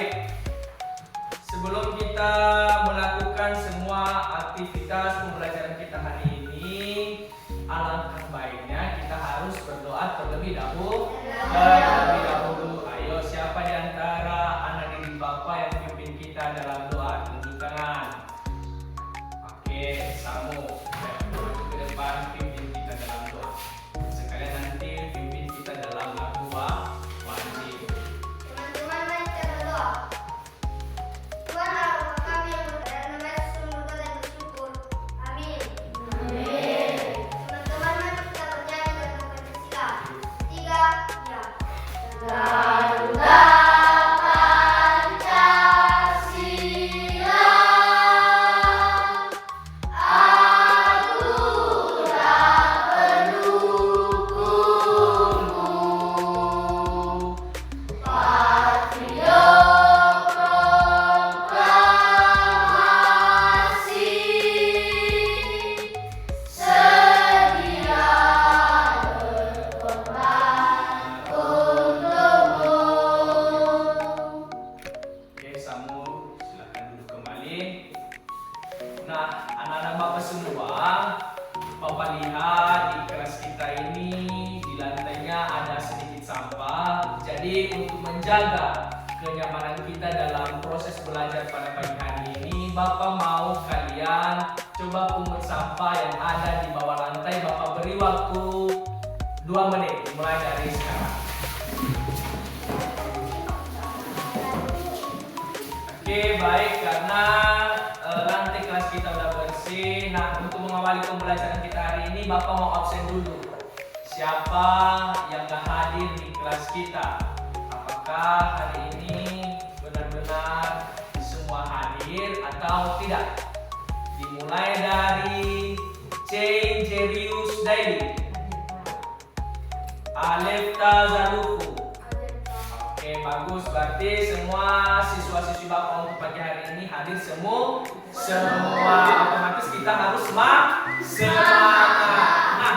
Baik, sebelum kita melakukan semua aktivitas pembelajaran kita hari ini, alangkah baiknya kita harus berdoa terlebih dahulu. Ayo, siapa di antara anak didik Bapak yang pimpin kita dalam doa? Tunjuk tangan. Oke, Samu, maju ke depan pimpin kita dalam doa. Sekalian nanti pimpin kita dalam lagu wajib. Teman-teman, mari kita berdoa. Tuhan Allah kami yang berada dalam nama Yesus berdoa dan bersyukur. Amin. Teman-teman, mari kita bernyanyi dan Pancasila. 3, ya. Garuda Pancasila, aku tak pendukungmu. Patriot proklamasi, sedia berkorban untukmu. Oke, Samu, silakan duduk kembali. Nah, anak-anak Bapak semua, Bapak lihat di kelas kita ini di lantainya ada sedikit sampah. Jadi untuk menjaga kenyamanan kita dalam proses belajar pada pagi hari ini, Bapak mau kalian coba pungut sampah yang ada di bawah lantai. Bapak beri waktu 2 menit mulai dari sekarang. Oke, baik, karena lantai kelas kita udah bersih. Nah, untuk mengawali pembelajaran kita hari ini, Bapak mau absen dulu. Siapa yang gak hadir di kelas kita? Apakah hari ini benar-benar semua hadir atau tidak? Dimulai dari C. Jerius Daily, Alef Tazaluku. Oke, bagus. Berarti semua siswa-siswi Bapak untuk pagi hari ini hadir semua. Otomatis kita harus semangat. Nah,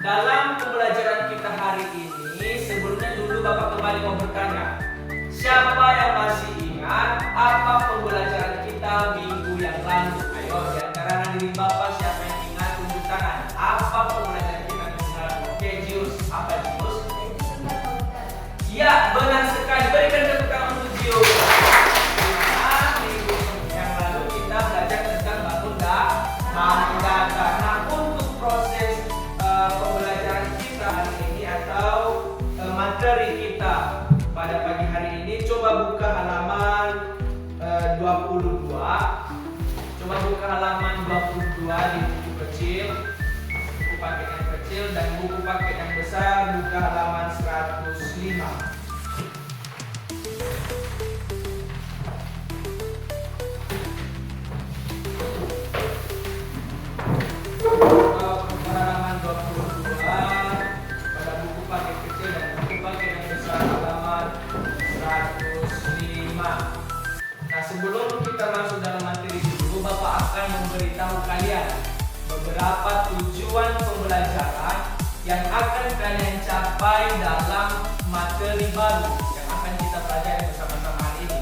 dalam pembelajaran kita hari ini, sebelumnya dulu Bapak kembali mau bertanya, siapa yang masih ingat apa pembelajaran kita minggu yang lalu? Ayo, di antara anak didik Bapak siapa yang ingat, tunjuk tangan. Apa pembelajaran kita minggu yang lalu? Oke, Jius. Apa Jius? Ya, benar sekali. Berikan tepuk tangan untuk Jius. Nah, minggu yang lalu kita belajar tentang bangun datar. Nah, untuk proses pembelajaran kita hari ini atau materi kita pada pagi hari ini, coba buka halaman 22. Coba buka halaman 22 di buku kecil, buku paket yang kecil, dan buku paket yang besar buka halaman 105. Buka halaman 22 pada buku paket kecil dan buku paket yang besar halaman 105. Nah, sebelum kita masuk dalam materi dulu, Bapak akan memberitahu kalian beberapa tujuan pembelajaran yang akan kalian capai dalam materi baru yang akan kita pelajari bersama-sama hari ini.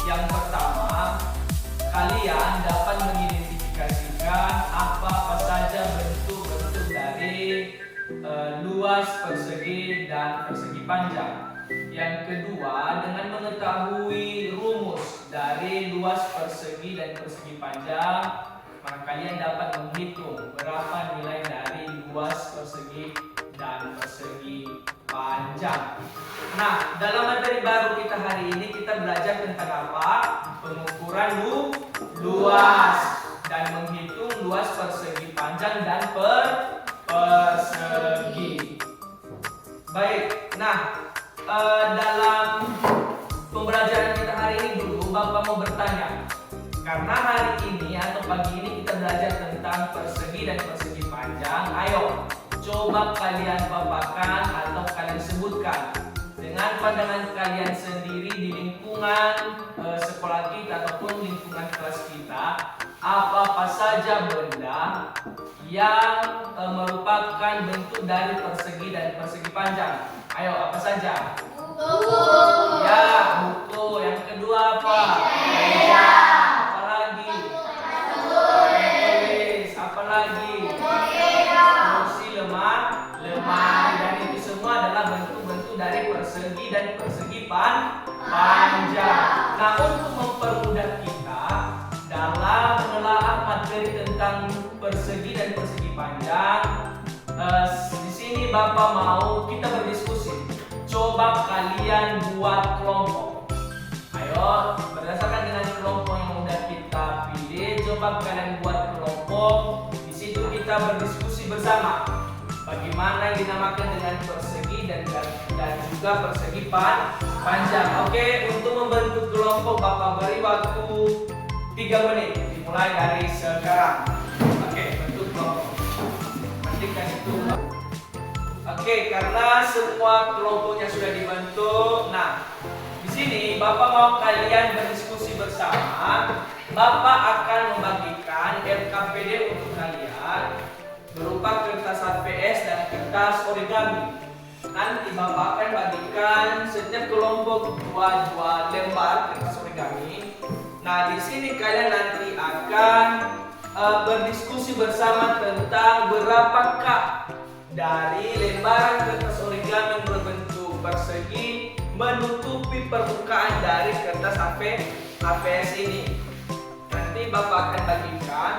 Yang pertama, kalian dapat mengidentifikasikan apa saja bentuk-bentuk dari luas, persegi, dan persegi panjang. Yang kedua, dengan mengetahui rumus dari luas, persegi, dan persegi panjang, maka kalian dapat menghitung berapa nilai dari luas, persegi, dan persegi panjang. Nah, dalam materi baru kita hari ini kita belajar tentang apa? Pengukuran luas dan menghitung luas, persegi panjang, dan persegi. Baik, nah dalam pembelajaran kita hari ini dulu, Bapak mau bertanya, karena hari ini atau pagi ini kita belajar tentang persegi dan persegi panjang. Ayo, coba kalian paparkan atau kalian sebutkan dengan pandangan kalian sendiri di lingkungan sekolah kita ataupun lingkungan kelas kita, apa saja benda yang merupakan bentuk dari persegi dan persegi panjang. Ayo, apa saja? Buku. Ya, buku. Yang kedua kedua apa? Meja. Apa lagi? Tulis. Apa lagi? Kursi, lemari. Dan itu semua adalah bentuk-bentuk dari persegi dan persegi panjang. Nah, untuk mempermudah kita dalam menelaah materi tentang persegi dan persegi panjang, di sini Bapak mau kita berdiskusi. Coba kalian buat kelompok. Ayo, berdasarkan dengan kelompok yang udah kita pilih, coba kalian buat kelompok. Di situ kita berdiskusi bersama. Bagaimana yang dinamakan dengan persegi dan juga persegi panjang. Oke, untuk membentuk kelompok Bapak beri waktu 3 menit. Dimulai dari sekarang. Oke, bentuk kelompok. Nantikan itu. Oke, karena semua kelompoknya sudah dibentuk. Nah, di sini Bapak mau kalian berdiskusi bersama. Bapak akan membagikan LKPD untuk kalian berupa kertas HVS dan kertas origami. Nanti Bapak akan bagikan setiap kelompok dua lembar kertas origami. Nah, di sini kalian nanti akan berdiskusi bersama tentang berapakah dari lembaran kertas origami berbentuk persegi menutupi permukaan dari kertas HVS ini. Nanti Bapak akan bagikan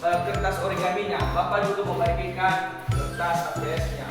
kertas origaminya. Bapak dulu membagikan kertas HVS-nya.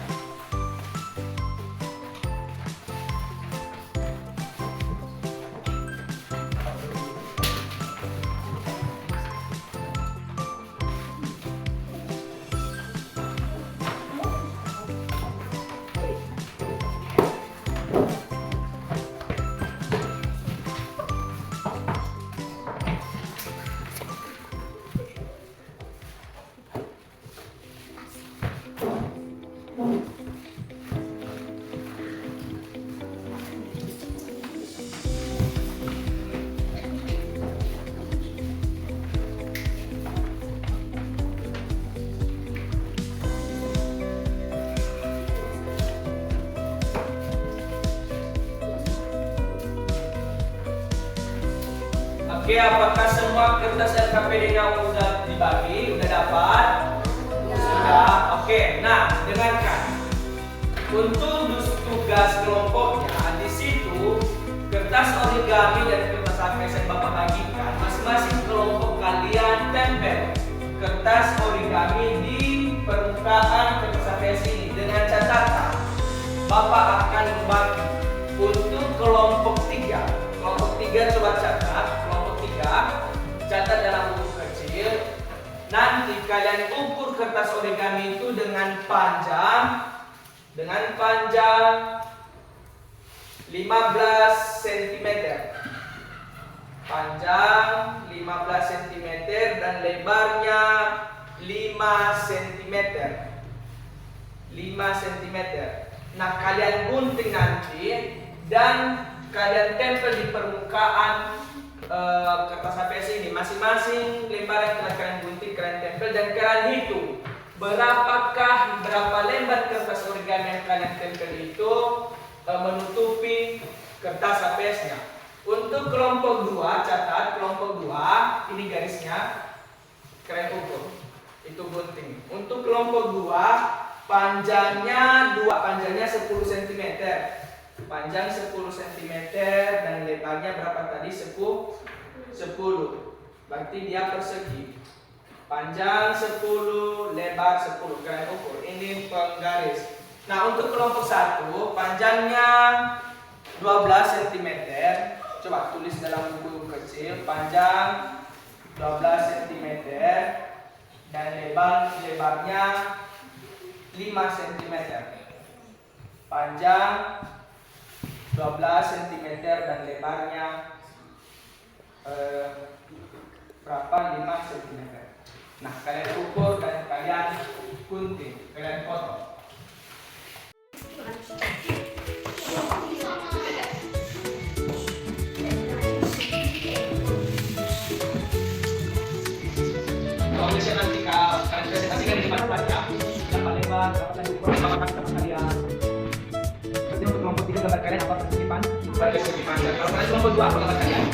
Oke, apakah semua kertas LKPD-nya sudah dibagi? Sudah dapat? Sudah. Oke, nah dengarkan. Untuk tugas kelompoknya di situ kertas origami dan kertas HVS yang Bapak bagikan, masing-masing kelompok kalian tempel kertas origami di permukaan kertas HVS ini dengan catatan Bapak akan membagi untuk kelompok 3. Kelompok 3 coba catat. Catat dalam buku kecil. Nanti kalian ukur kertas origami itu dengan panjang 15 cm. Panjang 15 cm dan lebarnya 5 cm. 5 cm. Nah, kalian gunting nanti dan kalian tempel di permukaan kertas HVS ini. Masing-masing lembar yang telah kalian gunting, kalian tempel dan kalian hitung berapa lembar kertas origami yang kalian tempel itu menutupi kertas HVS-nya. Untuk kelompok 2, catat kelompok 2, ini garisnya kalian ukur. Itu gunting. Untuk kelompok 2, panjangnya 10 cm. Panjang 10 cm dan lebarnya berapa tadi? 10. Berarti dia persegi. Panjang 10, lebar 10. Kalian ukur. Ini penggaris. Nah, untuk kelompok 1, panjangnya 12 cm. Coba tulis dalam buku kecil. Panjang 12 cm dan lebarnya 5 cm. Panjang 12 cm dan lebarnya berapa? 5 cm. Nah, kalian ukur dan kalian gunting, kalian potong. Kalau bisa nanti kalian presentasikan di depan ya. Berapa lebar, berapa tadi ukuran, berapa kalian. Berarti untuk kelompok 3 gambar kalian apa persegi panjang? Persegi panjang. Kalau kalian kelompok 2 apa gambar kalian?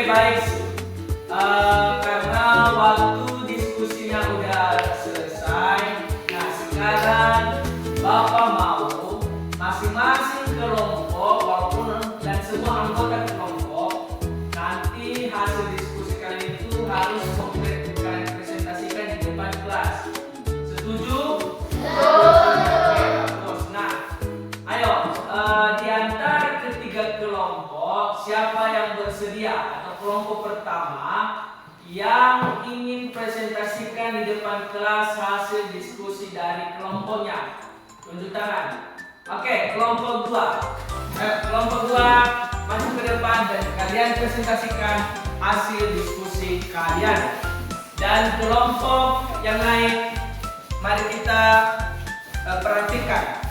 baik. Karena waktu diskusinya udah selesai, nah sekarang Bapak mau masing-masing kelompok walaupun dan semua anggota kelompok nanti hasil diskusi kalian itu harus konkret kalian presentasikan di depan kelas. Setuju? Terus, nah, ayo di antara ketiga kelompok siapa yang bersedia atau kelompok pertama yang ingin presentasikan di depan kelas hasil diskusi dari kelompoknya? Tunjuk tangan. Oke, kelompok 2. Kelompok 2 maju ke depan dan kalian presentasikan hasil diskusi kalian. Dan kelompok yang lain, mari kita perhatikan.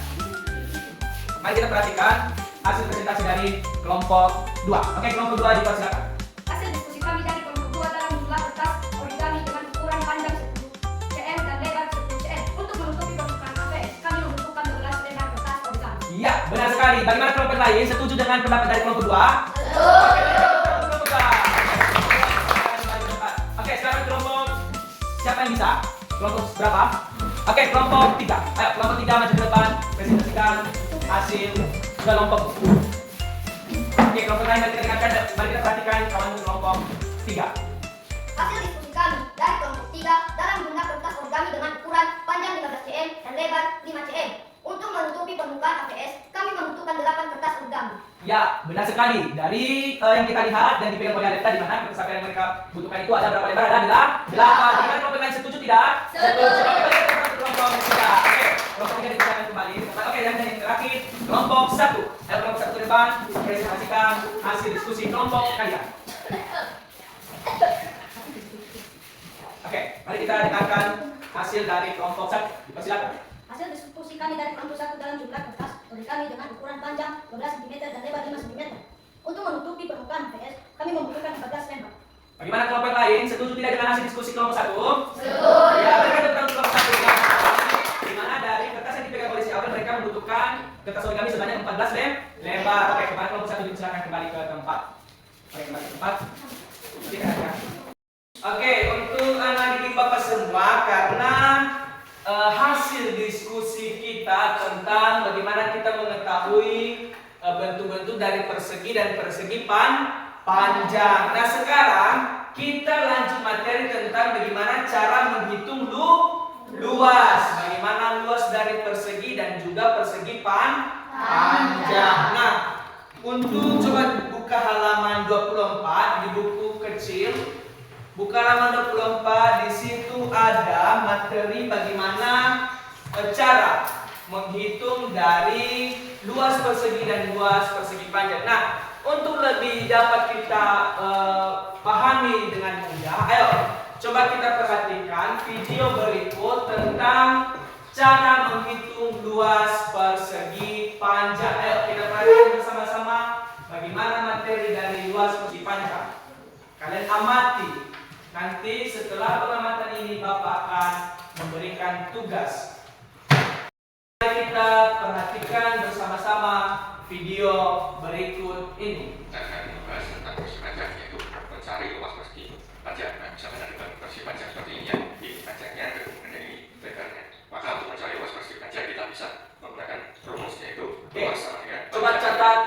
Mari kita perhatikan hasil presentasi dari kelompok 2. Oke, kelompok 2 dipersilakan. Hasil diskusi kami dari kelompok 2 dalam jumlah kertas origami dengan ukuran panjang 10 cm dan lebar 10 cm. Untuk menutupi permukaan ABS, kami membutuhkan 12 lembar kertas origami. Iya, benar sekali. Bagaimana kelompok lain? Setuju dengan pendapat dari kelompok 2? Oke, sekarang kelompok siapa yang bisa? Kelompok berapa? Oke, kelompok 3. Ayo, kelompok 3 maju ke depan, presentasikan hasil kelompok. Oke, kelompok lain mari kita dengarkan, mari kita perhatikan kawan kelompok 3. Hasil diskusi kami dari kelompok 3 dalam jumlah kertas origami dengan ukuran panjang 15 cm dan lebar 5 cm. Untuk menutupi permukaan ABS, kami membutuhkan 8 kertas origami. Ya, benar sekali. Dari yang kita lihat dan dipegang oleh Adepta di mana kertas yang mereka butuhkan itu ada berapa lembar? Ada 8. Bagaimana kelompok lain setuju tidak? Setuju. Kelompok 3. Oke, kelompok 3 dipersilakan kembali. Oke, dan yang terakhir kelompok 1. Ayo kelompok 1 ke depan, presentasikan hasil diskusi kelompok kalian. Oke, mari kita dengarkan hasil dari kelompok 1. Dipersilakan. Hasil diskusi kami dari kelompok 1 dalam jumlah kertas origami dengan ukuran panjang 12 cm dan lebar 5 cm. Untuk menutupi permukaan ABS, kami membutuhkan 14 lembar. Bagaimana kelompok lain? Setuju tidak dengan hasil diskusi kelompok 1? Setuju. Ya, mereka tentang kelompok 1 di mana dari kertas yang dipegang oleh si Aurel mereka membutuhkan kertas origami sebanyak 14 lembar. Oke, kemarin kelompok 1 dipersilakan kembali ke tempat. Oke, kembali ke tempat. Kita lihat. Oke, untuk anak-anak Bapak semua, karena hasil diskusi kita tentang bagaimana kita mengetahui bentuk-bentuk dari persegi dan persegi panjang. Nah, sekarang kita lanjut materi tentang bagaimana cara menghitung luas. Bagaimana luas dari persegi dan juga persegi panjang. Nah, untuk coba buka halaman 24 di buku kecil. Buka halaman 24, di situ ada materi bagaimana cara menghitung dari luas persegi dan luas persegi panjang. Nah, untuk lebih dapat kita pahami dengan mudah, ayo coba kita perhatikan video berikut tentang cara menghitung luas persegi panjang. Ayo kita perhatikan bersama-sama bagaimana materi dari luas persegi panjang. Kalian amati. Nanti setelah pengamatan ini Bapak akan memberikan tugas. Mari kita perhatikan bersama-sama video berikut ini. Akan membahas tentang persegi panjang, yaitu mencari luas persegi panjang. Nah, misalkan ada persegi panjang seperti ini ya, di panjangnya kemudian dari lebarnya. Maka untuk mencari luas persegi panjang kita bisa menggunakan rumus, yaitu luas sama dengan Coba catat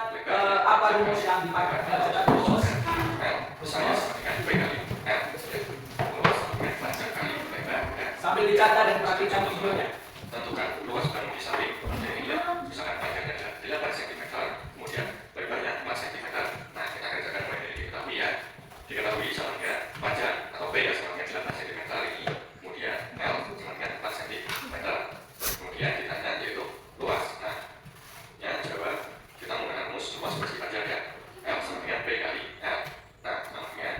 apa rumus yang dipakai. Catat rumus. Misalnya sama dengan B kali L. Luas sama dengan panjang kali lebar. Sambil dicatat dan perhatikan videonya. Tentukan luas dan di samping materinya, misalkan panjangnya adalah 8 cm, kemudian lebarnya 4 cm. Nah, kita kerjakan mulai dari diketahui ya. Diketahui sama dengan panjang atau B ya sama dengan 8 cm ini, kemudian L sama dengan 4 cm. Kemudian ditanya yaitu luas. Nah, yang jawab kita menggunakan rumus luas persegi panjang ya. L sama dengan B kali L. Nah, namanya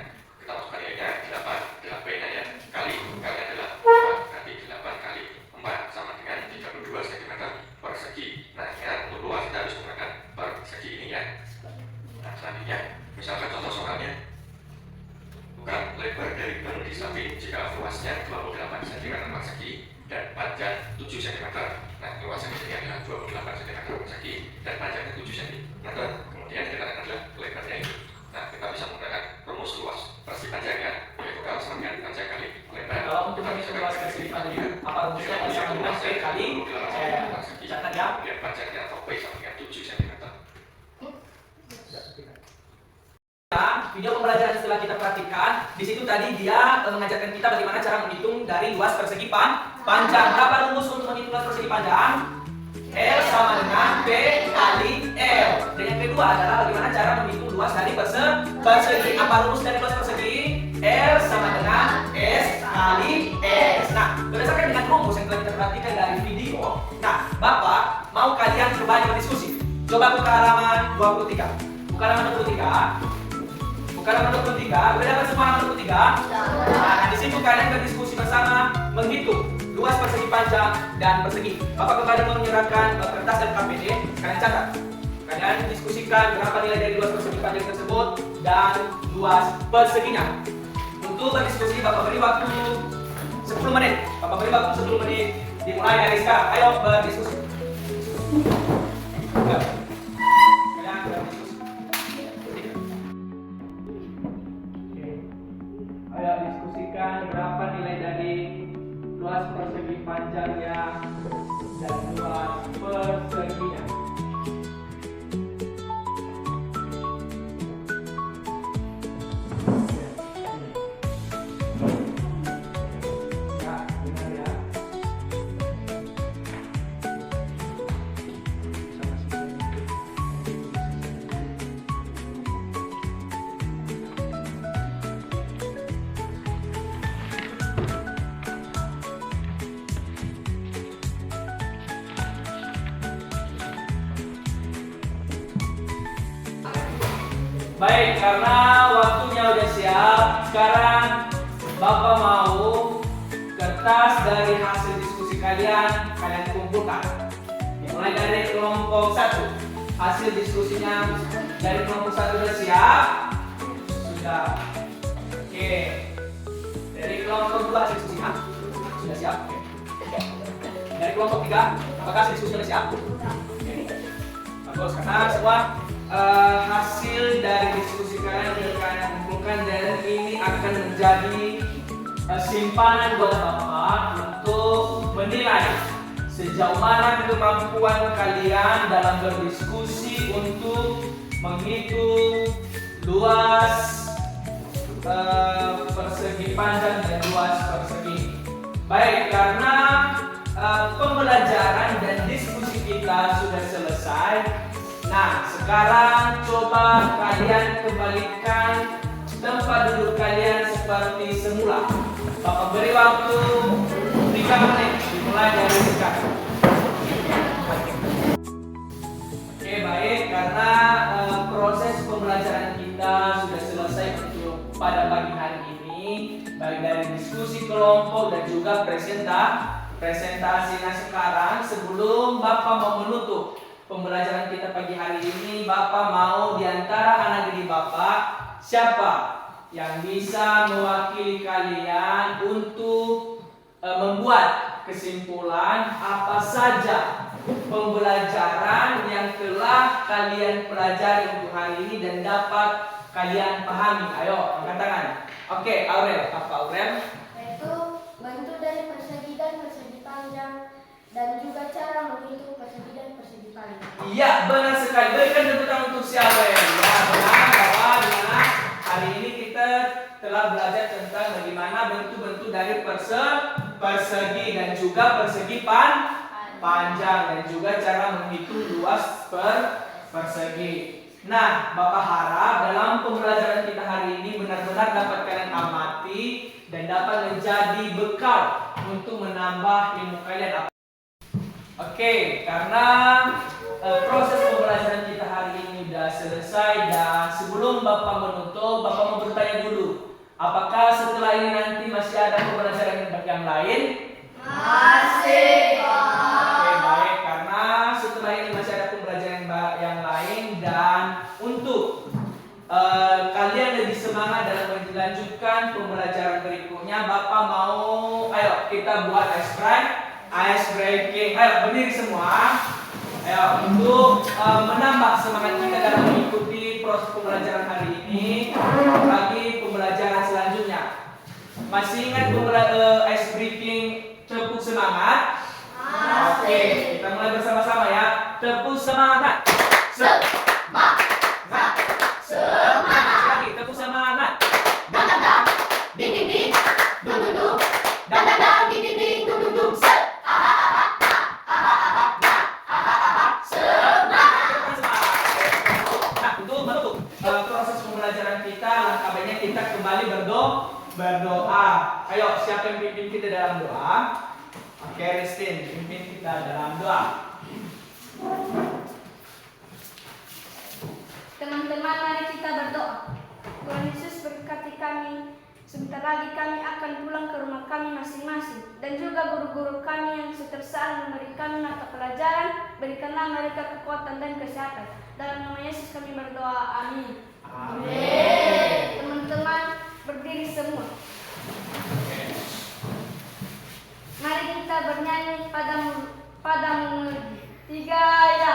kita masukkan nilainya 8 B-nya ya, kali L-nya adalah 4, berarti 8 kali 4 sama dengan 32 cm persegi. Nah, ya, untuk luas kita harus menggunakan persegi ini ya. Nah, selanjutnya, misalkan contoh soalnya, bukan lebar dari ban di samping jika luasnya 28 cm persegi dan panjang 7 cm. Nah, luasnya di sini adalah 28 cm persegi dan panjangnya 7 cm. Kemudian kita akan adalah lebarnya ini. Nah, kita bisa menggunakan rumus luas video pembelajaran setelah kita perhatikan, di situ tadi dia mengajarkan kita bagaimana cara menghitung dari luas persegi panjang. Berapa rumus untuk menghitung luas persegi panjang? L sama dengan P kali L. Dan yang kedua adalah bagaimana cara menghitung luas dari persegi. Apa rumus dari luas persegi? L sama dengan S kali S. Nah, berdasarkan dengan rumus yang telah kita perhatikan dari video, nah, Bapak mau kalian coba berdiskusi. Coba buka halaman 23. Buka halaman 23. Buka halaman 23. Udah dapat semua halaman 23? Nah, di situ kalian berdiskusi bersama menghitung luas persegi panjang dan persegi. Bapak kembali menyerahkan kertas dan KPD. Kalian catat. Kalian diskusikan berapa nilai dari luas persegi panjang tersebut dan luas perseginya. Untuk berdiskusi, Bapak beri waktu 10 menit. Bapak beri waktu 10 menit. Dimulai dari sekarang. Ayo berdiskusi. Kalian berdiskusi. Ayo diskusikan berapa nilai dari luas persegi panjangnya dan luas perseginya. Baik, karena waktunya udah siap, sekarang Bapak mau kertas dari hasil diskusi kalian kumpulkan. Dimulai dari kelompok 1. Hasil diskusinya dari kelompok 1 sudah siap? Sudah. Oke. Dari kelompok 2 hasil diskusinya sudah siap? Oke. Dari kelompok 3, apakah hasil diskusinya sudah siap? Oke. Bagus, karena semua hasil dari diskusi kalian sudah kalian kumpulkan dan ini akan menjadi simpanan buat Bapak untuk menilai sejauh mana kemampuan kalian dalam berdiskusi untuk menghitung luas persegi panjang dan luas persegi. Baik, karena pembelajaran dan diskusi kita sudah selesai. Nah, sekarang coba kalian kembalikan tempat duduk kalian seperti semula. Bapak beri waktu 3 menit dimulai dari sekarang. Oke, baik, karena proses pembelajaran kita sudah selesai untuk pada pagi hari ini, baik dari diskusi kelompok dan juga presentasinya sekarang. Sebelum Bapak mau menutup pembelajaran kita pagi hari ini, Bapak mau diantara anak didik Bapak, siapa yang bisa mewakili kalian untuk membuat kesimpulan apa saja pembelajaran yang telah kalian pelajari untuk hari ini dan dapat kalian pahami? Ayo, angkat tangan. Oke, Aurel. Apa Aurel? Yaitu bentuk dari persegi dan persegi panjang dan juga cara menghitung persegi dan persegi panjang. Iya, benar sekali. Berikan tepuk tangan untuk si Aurel. Ya, benar bahwa dimana hari ini kita telah belajar tentang bagaimana bentuk-bentuk dari persegi dan juga persegi panjang dan juga cara menghitung luas persegi. Nah, Bapak harap dalam pembelajaran kita hari ini benar-benar dapat kalian amati dan dapat menjadi bekal untuk menambah ilmu kalian. Oke, karena proses pembelajaran kita hari ini sudah selesai dan sebelum Bapak menutup, Bapak mau bertanya dulu, apakah setelah ini nanti masih ada pembelajaran yang lain? Masih, Oke, baik, karena setelah ini masih ada pembelajaran yang lain dan untuk kalian lebih semangat dalam melanjutkan pembelajaran berikutnya, Bapak mau, ayo kita buat ice breaking. Ayo berdiri semua. Ayo untuk menambah semangat kita dalam mengikuti proses pembelajaran hari ini bagi pembelajaran selanjutnya. Masih ingat ice breaking tepuk semangat? Oke, kita mulai bersama-sama ya. Tepuk semangat. Semangat. Semangat. Lagi tepuk semangat. kita, langkah baiknya kita kembali berdoa. Ayo, siapa yang pimpin kita dalam doa? Oke, Ristin, pimpin kita dalam doa. Teman-teman, mari kita berdoa. Tuhan Yesus berkati kami. Sebentar lagi kami akan pulang ke rumah kami masing-masing. Dan juga guru-guru kami yang seterusnya memberi kami mata pelajaran. Berikanlah mereka kekuatan dan kesehatan. Dalam nama Yesus kami berdoa. Amin. Amin. Teman-teman, berdiri semua. Mari kita bernyanyi padamu 3 ya.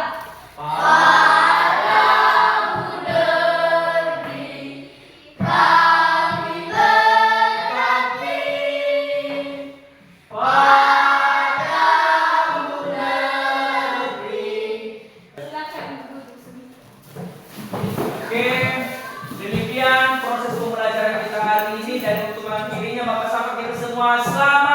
Oke, demikian proses pembelajaran kita hari ini dan untuk mengakhirinya Bapak Sama kita semua selamat